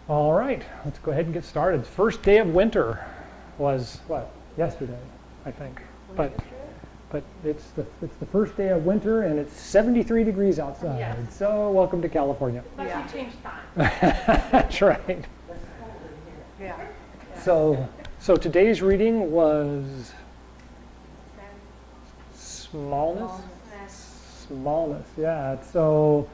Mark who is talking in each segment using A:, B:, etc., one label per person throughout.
A: All right, let's go ahead and get started. First day of winter was what? Yesterday, I think. But it's the first day of winter and it's 73 degrees outside.
B: Yes.
A: So welcome to California.
B: Unless you change time.
A: That's right.
B: Yeah.
A: So today's reading was smallness. Smallness, yeah. So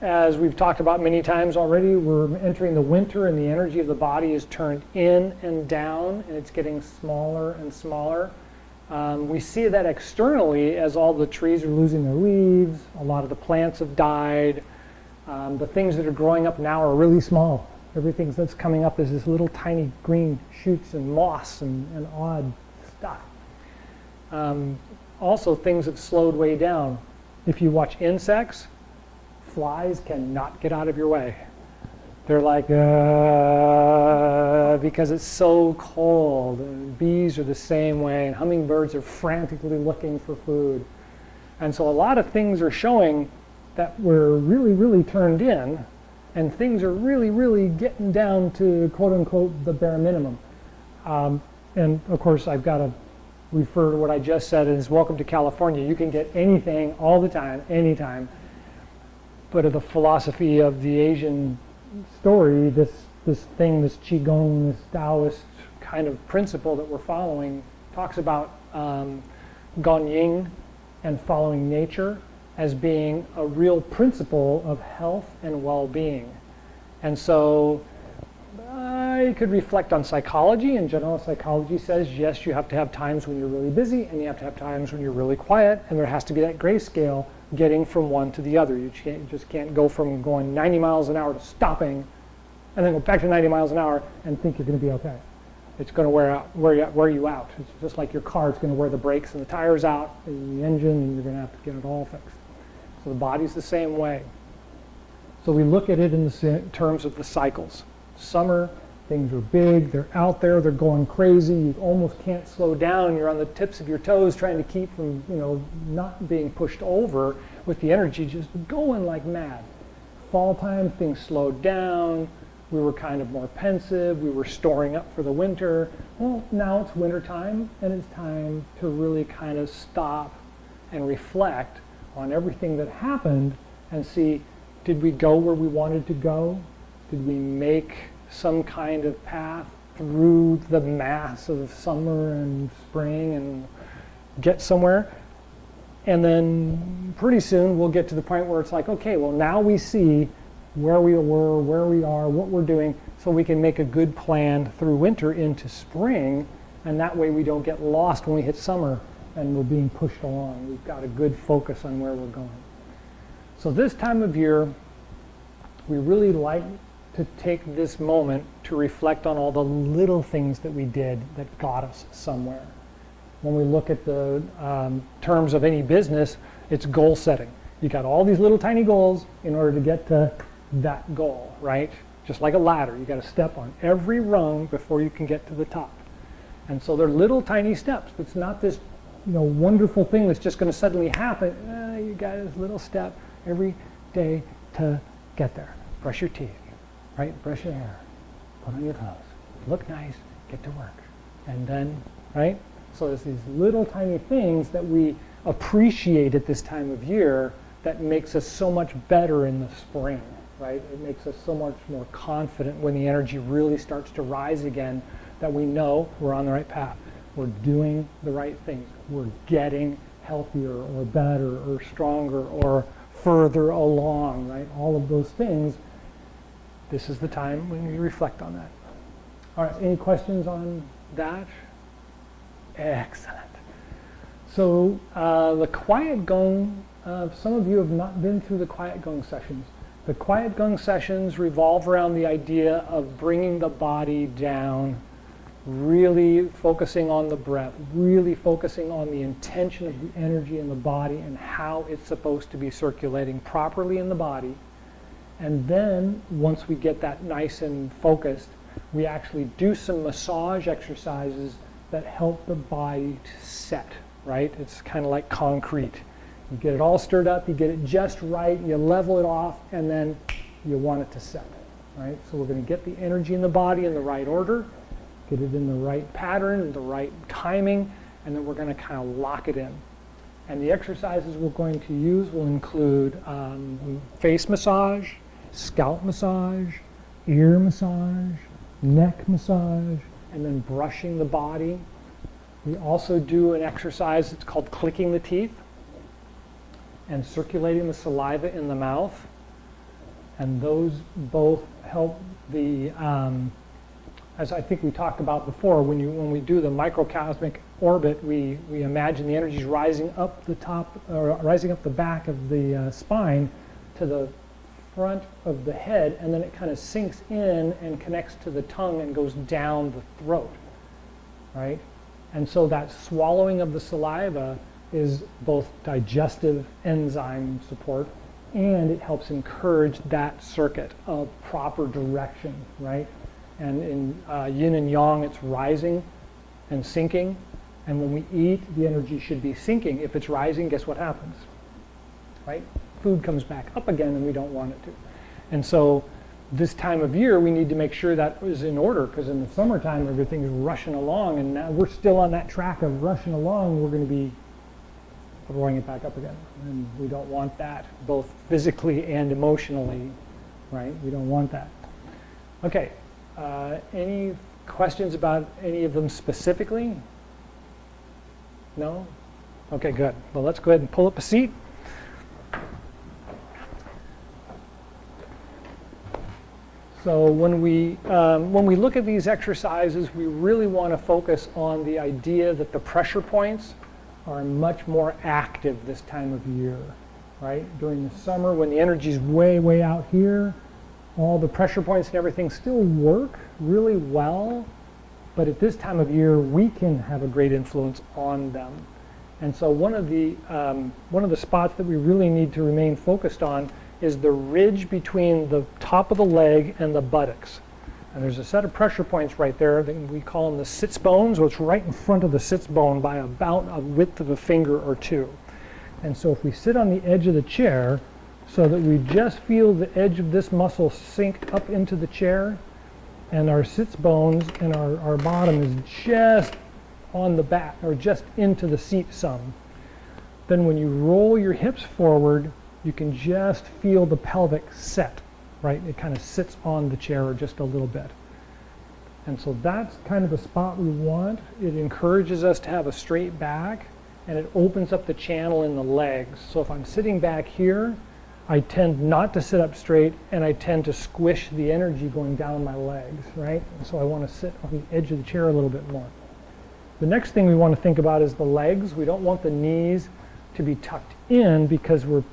A: as we've talked about many times already, we're entering the winter and the energy of the body is turned in and down and it's getting smaller and smaller. We see that externally as all the trees are losing their leaves, a lot of the plants have died. The things that are growing up now are really small. Everything that's coming up is this little tiny green shoots and moss and odd stuff. Also, things have slowed way down. If you watch insects, flies cannot get out of your way. They're like, because it's so cold. And bees are the same way, and hummingbirds are frantically looking for food. And so a lot of things are showing that we're really, really turned in, and things are really, really getting down to, quote unquote, the bare minimum. And of course, I've got to refer to what I just said is welcome to California. You can get anything all the time, anytime. But of the philosophy of the Asian story, this Chi Gung, this Taoist kind of principle that we're following, talks about Gonying and following nature as being a real principle of health and well-being. And so I could reflect on psychology. In general, psychology says, yes, you have to have times when you're really busy and you have to have times when you're really quiet, and there has to be that grayscale getting from one to the other. You just can't go from going 90 miles an hour to stopping and then go back to 90 miles an hour and think you're going to be okay. It's going to wear you out. It's just like your car. It's going to wear the brakes and the tires out and the engine, and you're going to have to get it all fixed. So the body's the same way. So we look at it in the terms of the cycles. Summer, things are big, they're out there, they're going crazy, you almost can't slow down, you're on the tips of your toes trying to keep from, not being pushed over with the energy just going like mad. Fall time, things slowed down, we were kind of more pensive, we were storing up for the winter. Well, now it's winter time, and it's time to really kind of stop and reflect on everything that happened and see, did we go where we wanted to go? Did we make some kind of path through the mass of summer and spring and get somewhere? And then pretty soon we'll get to the point where it's like, okay, well now we see where we were, where we are, what we're doing, so we can make a good plan through winter into spring, and that way we don't get lost when we hit summer and we're being pushed along. We've got a good focus on where we're going. So this time of year, we really like to take this moment to reflect on all the little things that we did that got us somewhere. When we look at the terms of any business, it's goal setting. You got all these little tiny goals in order to get to that goal, right? Just like a ladder, you got to step on every rung before you can get to the top. And so they're little tiny steps. It's not this wonderful thing that's just going to suddenly happen. You got this little step every day to get there. Brush your teeth, right? Brush your hair, put on your clothes, look nice, get to work. And then, right? So there's these little tiny things that we appreciate at this time of year that makes us so much better in the spring, right? It makes us so much more confident when the energy really starts to rise again, that we know we're on the right path. We're doing the right things. We're getting healthier or better or stronger or further along, right? All of those things. This is the time when you reflect on that. All right, any questions on that? Excellent. So the Quiet Gung, some of you have not been through the Quiet Gung sessions. The Quiet Gung sessions revolve around the idea of bringing the body down, really focusing on the breath, really focusing on the intention of the energy in the body and how it's supposed to be circulating properly in the body. And then once we get that nice and focused, we actually do some massage exercises that help the body to set, right? It's kind of like concrete. You get it all stirred up, you get it just right, you level it off, and then you want it to set, right? So we're going to get the energy in the body in the right order, get it in the right pattern, the right timing, and then we're going to kind of lock it in. And the exercises we're going to use will include face massage, scalp massage, ear massage, neck massage, and then brushing the body. We also do an exercise that's called clicking the teeth and circulating the saliva in the mouth. And those both help the, as I think we talked about before, when we do the microcosmic orbit, we imagine the energy is rising up the top, or rising up the back of the spine to the front of the head, and then it kind of sinks in and connects to the tongue and goes down the throat, right? And so that swallowing of the saliva is both digestive enzyme support, and it helps encourage that circuit of proper direction, right? And in yin and yang, it's rising and sinking. And when we eat, the energy should be sinking. If it's rising, guess what happens, right? Food comes back up again, and we don't want it to. And so this time of year, we need to make sure that is in order, because in the summertime, everything's rushing along, and now we're still on that track of rushing along. We're going to be throwing it back up again. And we don't want that, both physically and emotionally, right? We don't want that. Okay, any questions about any of them specifically? No? Okay, good. Well, let's go ahead and pull up a seat. So when we look at these exercises, we really want to focus on the idea that the pressure points are much more active this time of year, right? During the summer, when the energy is way, way out here, all the pressure points and everything still work really well, but at this time of year, we can have a great influence on them. And so one of the spots that we really need to remain focused on is the ridge between the top of the leg and the buttocks. And there's a set of pressure points right there. We call them the sits bones, which is right in front of the sits bone by about a width of a finger or two. And so if we sit on the edge of the chair so that we just feel the edge of this muscle sink up into the chair, and our sits bones and our bottom is just on the back, or just into the seat some. Then when you roll your hips forward, you can just feel the pelvic set, right? It kind of sits on the chair just a little bit. And so that's kind of the spot we want. It encourages us to have a straight back, and it opens up the channel in the legs. So if I'm sitting back here, I tend not to sit up straight, and I tend to squish the energy going down my legs, right? And so I want to sit on the edge of the chair a little bit more. The next thing we want to think about is the legs. We don't want the knees to be tucked in, because we're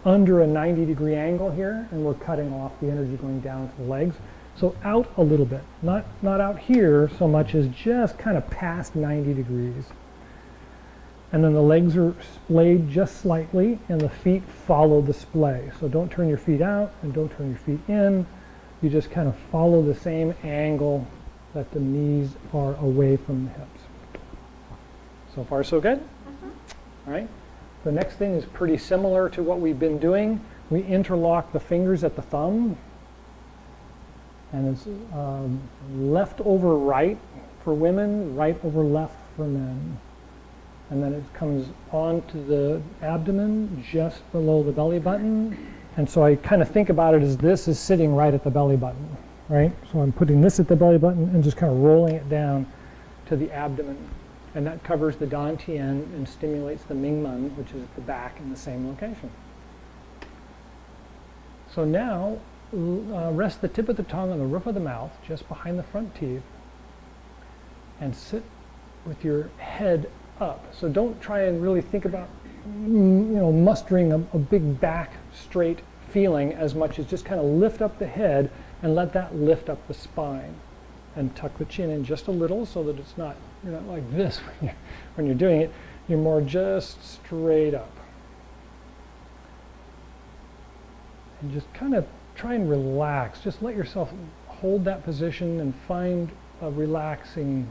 A: under a 90-degree angle here, and we're cutting off the energy going down to the legs. So out a little bit, not out here so much as just kind of past 90 degrees. And then the legs are splayed just slightly, and the feet follow the splay. So don't turn your feet out and don't turn your feet in. You just kind of follow the same angle that the knees are away from the hips. So far, so good? All right. The next thing is pretty similar to what we've been doing. We interlock the fingers at the thumb, and it's left over right for women, right over left for men. And then it comes onto the abdomen just below the belly button. And so I kind of think about it as this is sitting right at the belly button, right? So I'm putting this at the belly button and just kind of rolling it down to the abdomen. And that covers the dantian and stimulates the mingmen, which is at the back in the same location. So now, rest the tip of the tongue on the roof of the mouth, just behind the front teeth, and sit with your head up. So don't try and really think about, mustering a big back straight feeling as much as just kind of lift up the head and let that lift up the spine. And tuck the chin in just a little so that you're not like this when you're doing it. You're more just straight up. And just kind of try and relax. Just let yourself hold that position and find a relaxing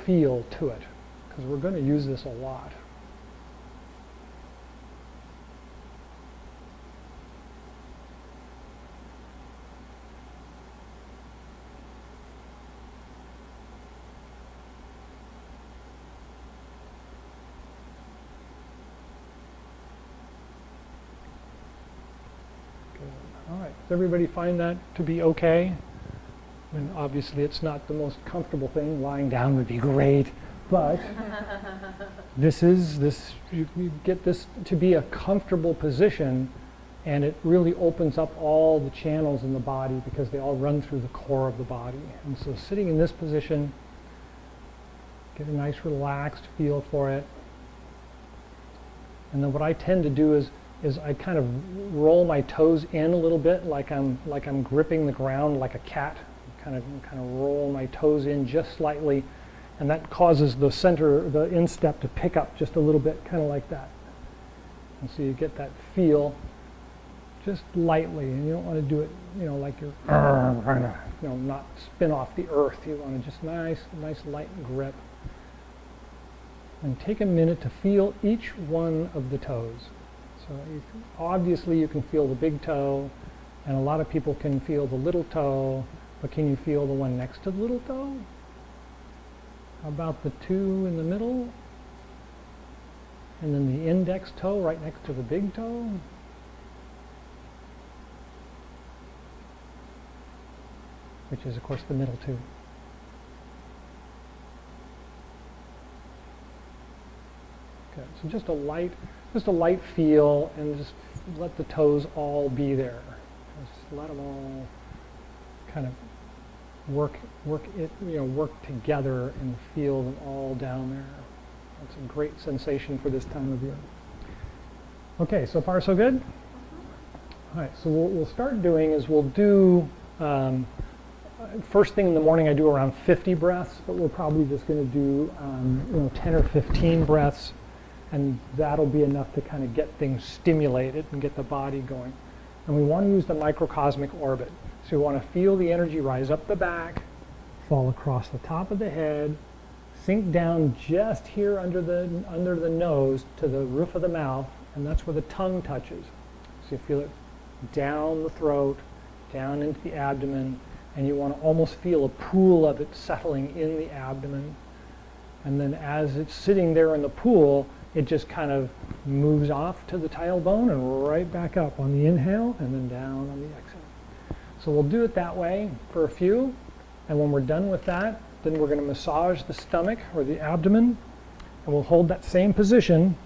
A: feel to it, because we're going to use this a lot. All right, does everybody find that to be okay? I mean, obviously it's not the most comfortable thing. Lying down would be great, but you get this to be a comfortable position, and it really opens up all the channels in the body because they all run through the core of the body. And so sitting in this position, get a nice relaxed feel for it. And then what I tend to do is I kind of roll my toes in a little bit, like I'm gripping the ground like a cat. Kind of roll my toes in just slightly, and that causes the instep to pick up just a little bit, kind of like that. And so you get that feel just lightly, and you don't want to do it, like you're not spin off the earth. You want to just nice light grip. And take a minute to feel each one of the toes. So obviously you can feel the big toe, and a lot of people can feel the little toe, but can you feel the one next to the little toe? How about the two in the middle? And then the index toe right next to the big toe? Which is, of course, the middle too. Okay, so just a light feel, and just let the toes all be there. Just let them all kind of work together and feel them all down there. That's a great sensation for this time of year. Okay, so far so good? All right, so what we'll start doing is we'll do, first thing in the morning I do around 50 breaths, but we're probably just going to do 10 or 15 breaths, and that'll be enough to kind of get things stimulated and get the body going. And we want to use the microcosmic orbit. So we want to feel the energy rise up the back, fall across the top of the head, sink down just here under the nose to the roof of the mouth, and that's where the tongue touches. So you feel it down the throat, down into the abdomen, and you want to almost feel a pool of it settling in the abdomen. And then as it's sitting there in the pool, it just kind of moves off to the tailbone and right back up on the inhale and then down on the exhale. So we'll do it that way for a few, and when we're done with that, then we're going to massage the stomach or the abdomen, and we'll hold that same position,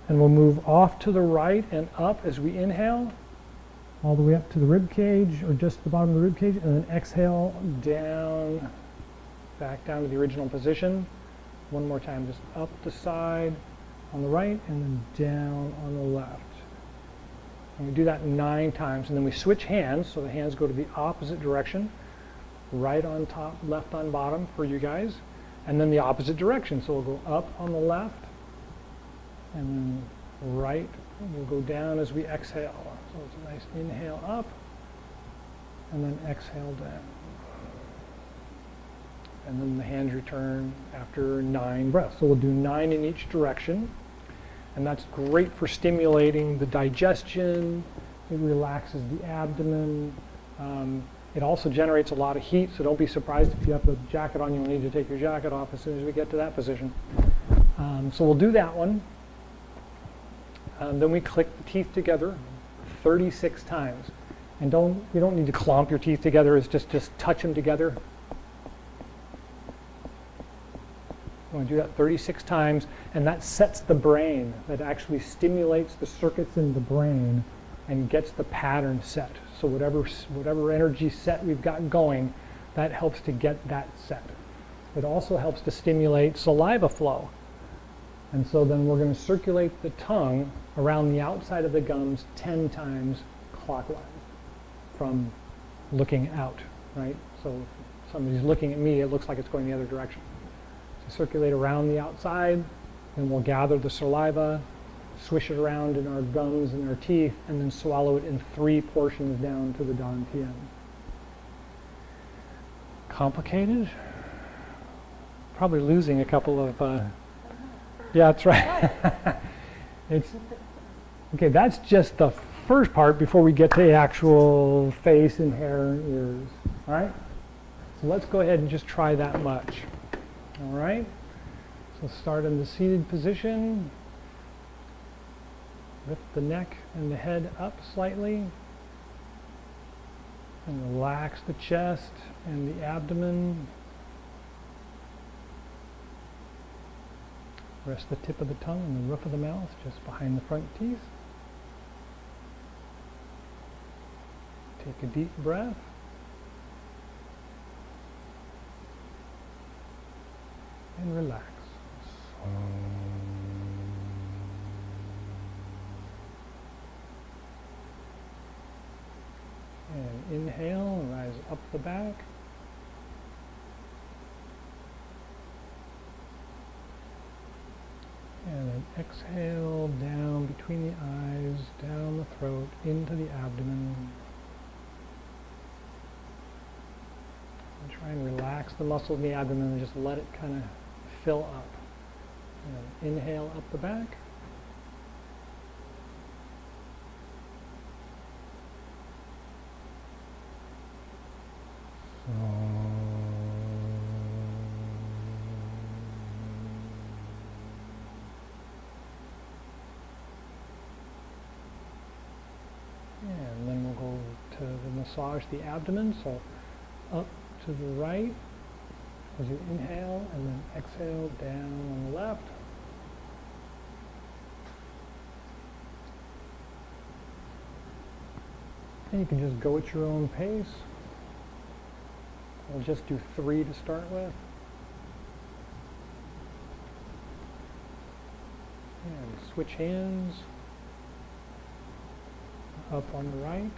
A: and we'll move off to the right and up as we inhale, all the way up to the rib cage or just the bottom of the rib cage, and then exhale down, back down to the original position. One more time, just up the side on the right and then down on the left. And we do that 9 times, and then we switch hands, so the hands go to the opposite direction, right on top, left on bottom for you guys, and then the opposite direction. So we'll go up on the left, and then right, we'll go down as we exhale. So it's a nice inhale up, and then exhale down. And then the hands return after 9 breaths. So we'll do 9 in each direction. And that's great for stimulating the digestion. It relaxes the abdomen. It also generates a lot of heat, so don't be surprised if you have a jacket on. You'll need to take your jacket off as soon as we get to that position. So we'll do that one. Then we click the teeth together 36 times. And you don't need to clomp your teeth together. It's just touch them together. You want to do that 36 times, and that sets the brain. That actually stimulates the circuits in the brain and gets the pattern set. So whatever energy set we've got going, that helps to get that set. It also helps to stimulate saliva flow. And so then we're going to circulate the tongue around the outside of the gums 10 times clockwise from looking out, right? So if somebody's looking at me, it looks like it's going the other direction. Circulate around the outside, and we'll gather the saliva, swish it around in our gums and our teeth, and then swallow it in 3 portions down to the dantian. Complicated? Probably losing a couple of, yeah, that's right. Okay, that's just the first part before we get to the actual face and hair and ears, all right? So let's go ahead and just try that much. All right, so start in the seated position. Lift the neck and the head up slightly. And relax the chest and the abdomen. Rest the tip of the tongue on the roof of the mouth, just behind the front teeth. Take a deep breath. And relax. And inhale, rise up the back. And then exhale down between the eyes, down the throat, into the abdomen. And try and relax the muscles in the abdomen and just let it kind of fill up. And inhale up the back. And then we'll go to the massage the abdomen, so up to the right as you inhale, and then exhale down on the left. And you can just go at your own pace. We'll just do 3 to start with. And switch hands. Up on the right.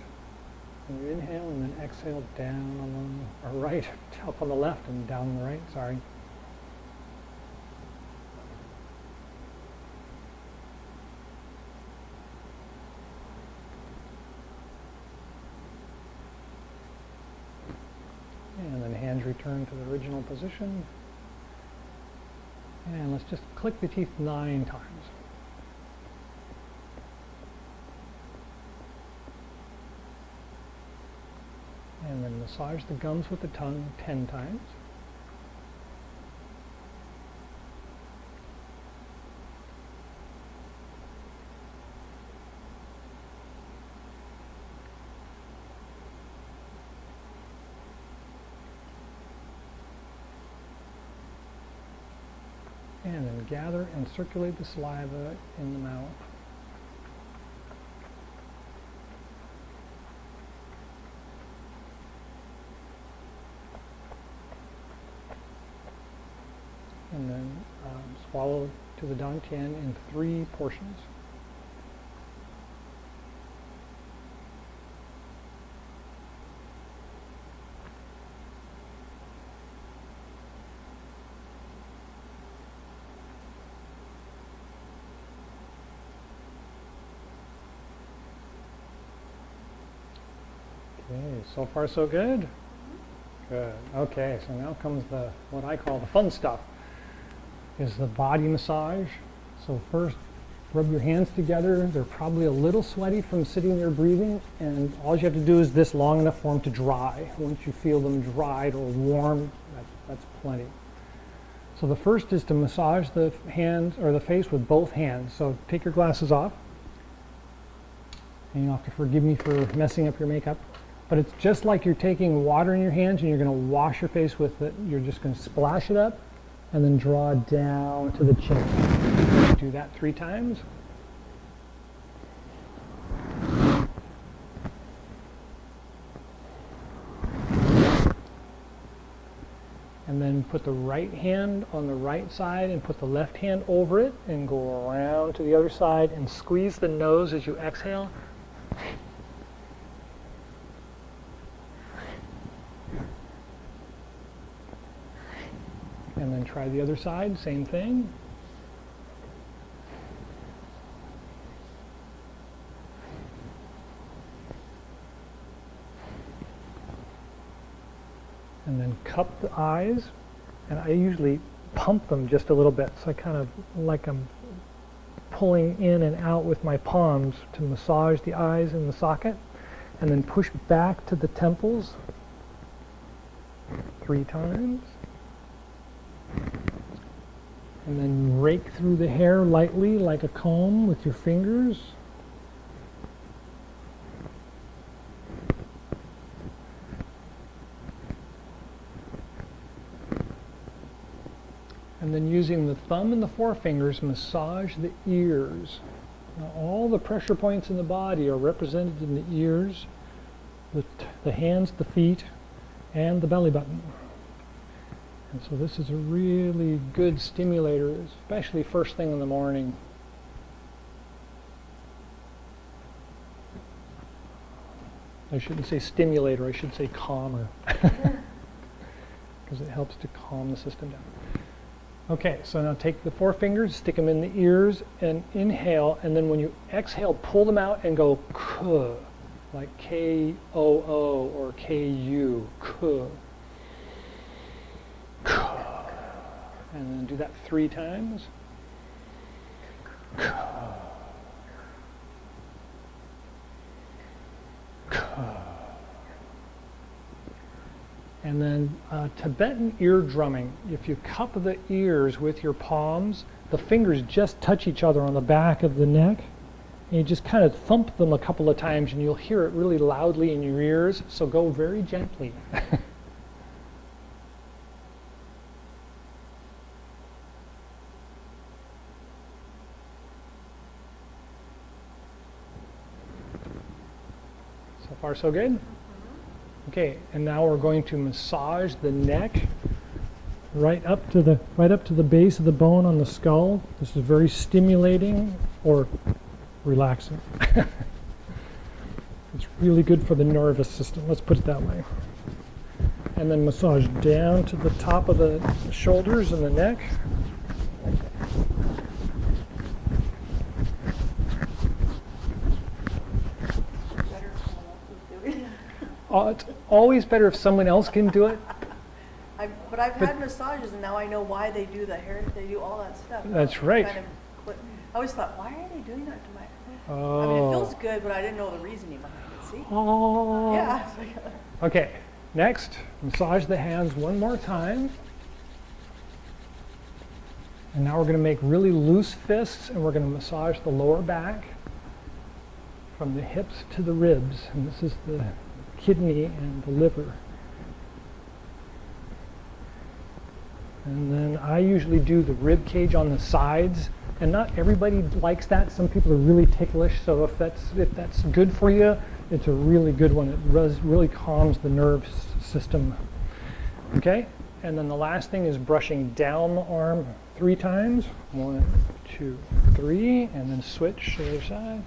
A: And you inhale and then exhale down on the right, up on the left and down on the right, sorry. And then hands return to the original position. And let's just click the teeth 9 times. And then massage the gums with the tongue 10 times. And then gather and circulate the saliva in the mouth. And then swallow to the dantian in 3 portions. Okay, so far so good? Good. Okay, so now comes what I call the fun stuff. Is the body massage. So first, rub your hands together. They're probably a little sweaty from sitting there breathing, and all you have to do is this long enough for them to dry. Once you feel them dried or warm, that's plenty. So the first is to massage the hands or the face with both hands. So take your glasses off, and you'll have to forgive me for messing up your makeup. But it's just like you're taking water in your hands and you're going to wash your face with it. You're just going to splash it up and then draw down to the chin. Do that 3 times. And then put the right hand on the right side and put the left hand over it and go around to the other side and squeeze the nose as you exhale. And then try the other side, same thing. And then cup the eyes, and I usually pump them just a little bit, so I kind of like I'm pulling in and out with my palms to massage the eyes in the socket, and then push back to the temples 3 times. And then rake through the hair lightly like a comb with your fingers. And then using the thumb and the forefingers, massage the ears. Now, all the pressure points in the body are represented in the ears, the hands, the feet, and the belly button. And so this is a really good stimulator, especially first thing in the morning. I shouldn't say stimulator, I should say calmer. Because it helps to calm the system down. Okay, so now take the forefingers, stick them in the ears, and inhale, and then when you exhale, pull them out and go K, like K-O-O or K-U, K. And then do that 3 times. And then Tibetan ear drumming. If you cup the ears with your palms, the fingers just touch each other on the back of the neck. And you just kind of thump them a couple of times and you'll hear it really loudly in your ears. So go very gently. So far so good? Okay, and now we're going to massage the neck right up to the base of the bone on the skull. This is very stimulating or relaxing. It's really good for the nervous system, let's put it that way. And then massage down to the top of the shoulders and the neck. It's always better if someone else can do it.
B: But I've had massages, and now I know why they do the hair. They do all that stuff.
A: That's right.
B: I always thought, why are they doing that to my hair?
A: Oh.
B: I mean, it feels good, but I didn't know the reasoning behind it. See?
A: Oh.
B: Yeah.
A: Okay. Next, massage the hands one more time. And now we're going to make really loose fists, and we're going to massage the lower back from the hips to the ribs. And this is the kidney and the liver. And then I usually do the rib cage on the sides, and not everybody likes that. Some people are really ticklish, so if that's good for you, it's a really good one. It really calms the nerve system. Okay? And then the last thing is brushing down the arm 3 times. 1, 2, 3, and then switch to the other side.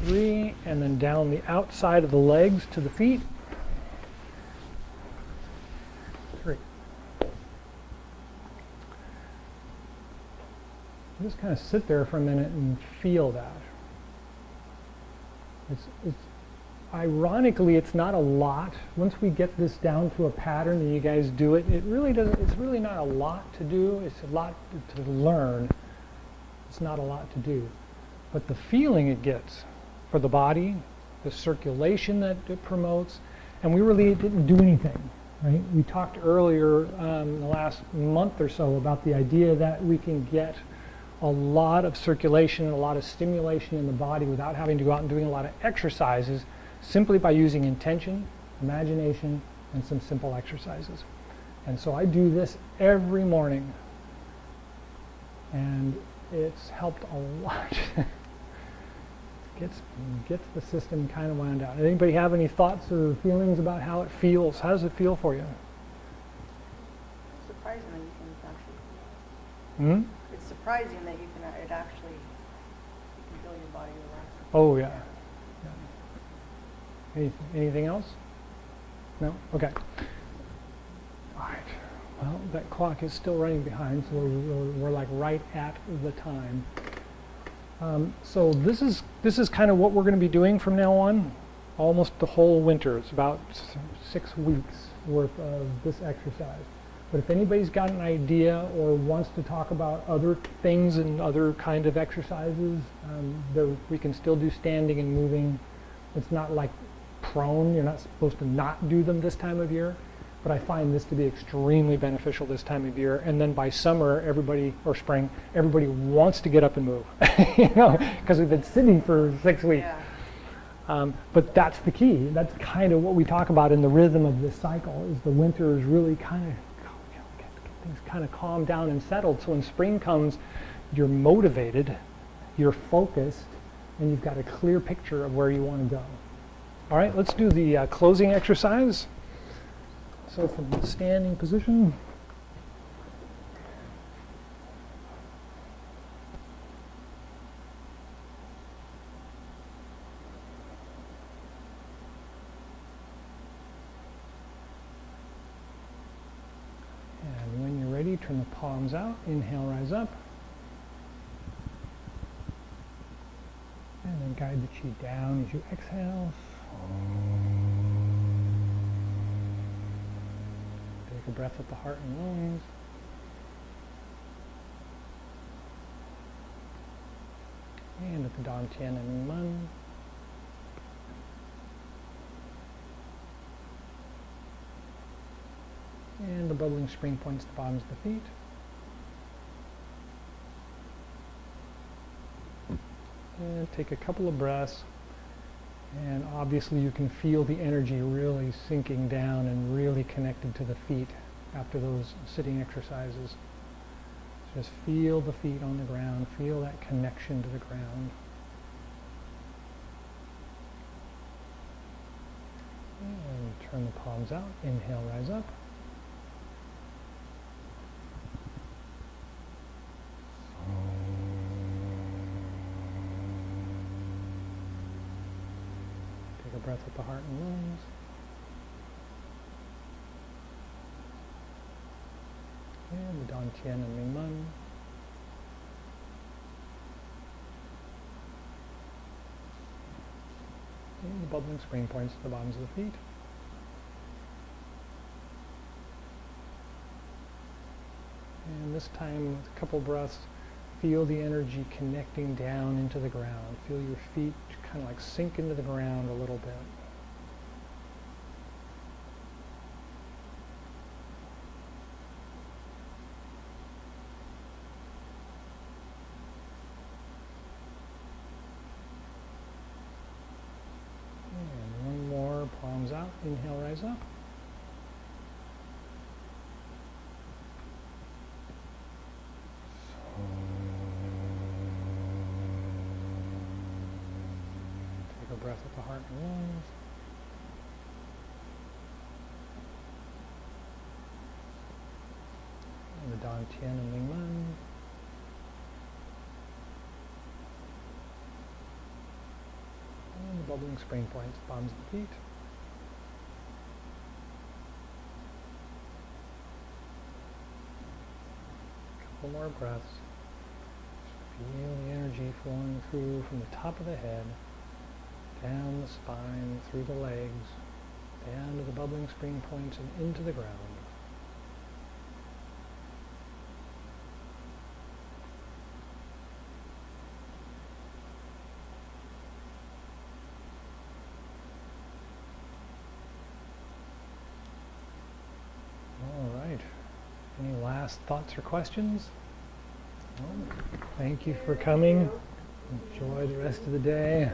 A: 3, and then down the outside of the legs to the feet. 3. Just kind of sit there for a minute and feel that. It's ironically, it's not a lot. Once we get this down to a pattern and you guys do it, it really doesn't. It's really not a lot to do. It's a lot to learn. It's not a lot to do, but the feeling it gets for the body, the circulation that it promotes, and we really didn't do anything, right? We talked earlier in the last month or so about the idea that we can get a lot of circulation and a lot of stimulation in the body without having to go out and doing a lot of exercises, simply by using intention, imagination, and some simple exercises. And so I do this every morning, and it's helped a lot. Gets the system kind of wound down. Anybody have any thoughts or feelings about how it feels? How does it feel for you?
B: It's surprising that you can actually.
A: Hmm?
B: It's surprising that you can you can feel your body relax.
A: Oh yeah. Anything else? No? Okay. All right. Well, that clock is still running behind, so we're like right at the time. So this is kind of what we're going to be doing from now on, almost the whole winter. It's about 6 weeks worth of this exercise. But if anybody's got an idea or wants to talk about other things and other kind of exercises, we can still do standing and moving. It's not like prone. You're not supposed to not do them this time of year. But I find this to be extremely beneficial this time of year. And then by summer, or spring, everybody wants to get up and move, because we've been sitting for 6 weeks. Yeah. But that's the key. That's kind of what we talk about in the rhythm of this cycle. Is the winter is really kind of get Everything's kind of calmed down and settled. So when spring comes, you're motivated, you're focused, and you've got a clear picture of where you want to go. All right, let's do the closing exercise. So from the standing position, and when you're ready, turn the palms out, inhale, rise up, and then guide the chi down as you exhale. Take a breath at the heart and lungs. And at the Dan Tian and Mun. And the bubbling spring points the bottoms of the feet. And take a couple of breaths. And obviously you can feel the energy really sinking down and really connected to the feet after those sitting exercises. Just feel the feet on the ground, feel that connection to the ground. And turn the palms out, inhale, rise up. Take a breath with the heart and lungs. And the Dan Tian and Ming Man. And the bubbling spring points at the bottoms of the feet. And this time, with a couple breaths, feel the energy connecting down into the ground. Feel your feet kind of like sink into the ground a little bit. And one more, palms out, inhale, rise up. Take a breath with the heart and lungs. And the Dan Tian and Ming Man. And the bubbling spring points, bottoms of the feet. Couple more breaths. Feel the energy flowing through from the top of the head, down the spine, through the legs, down to the bubbling spring points and into the ground. All right. Any last thoughts or questions? Well, thank you for coming. Enjoy the rest of the day.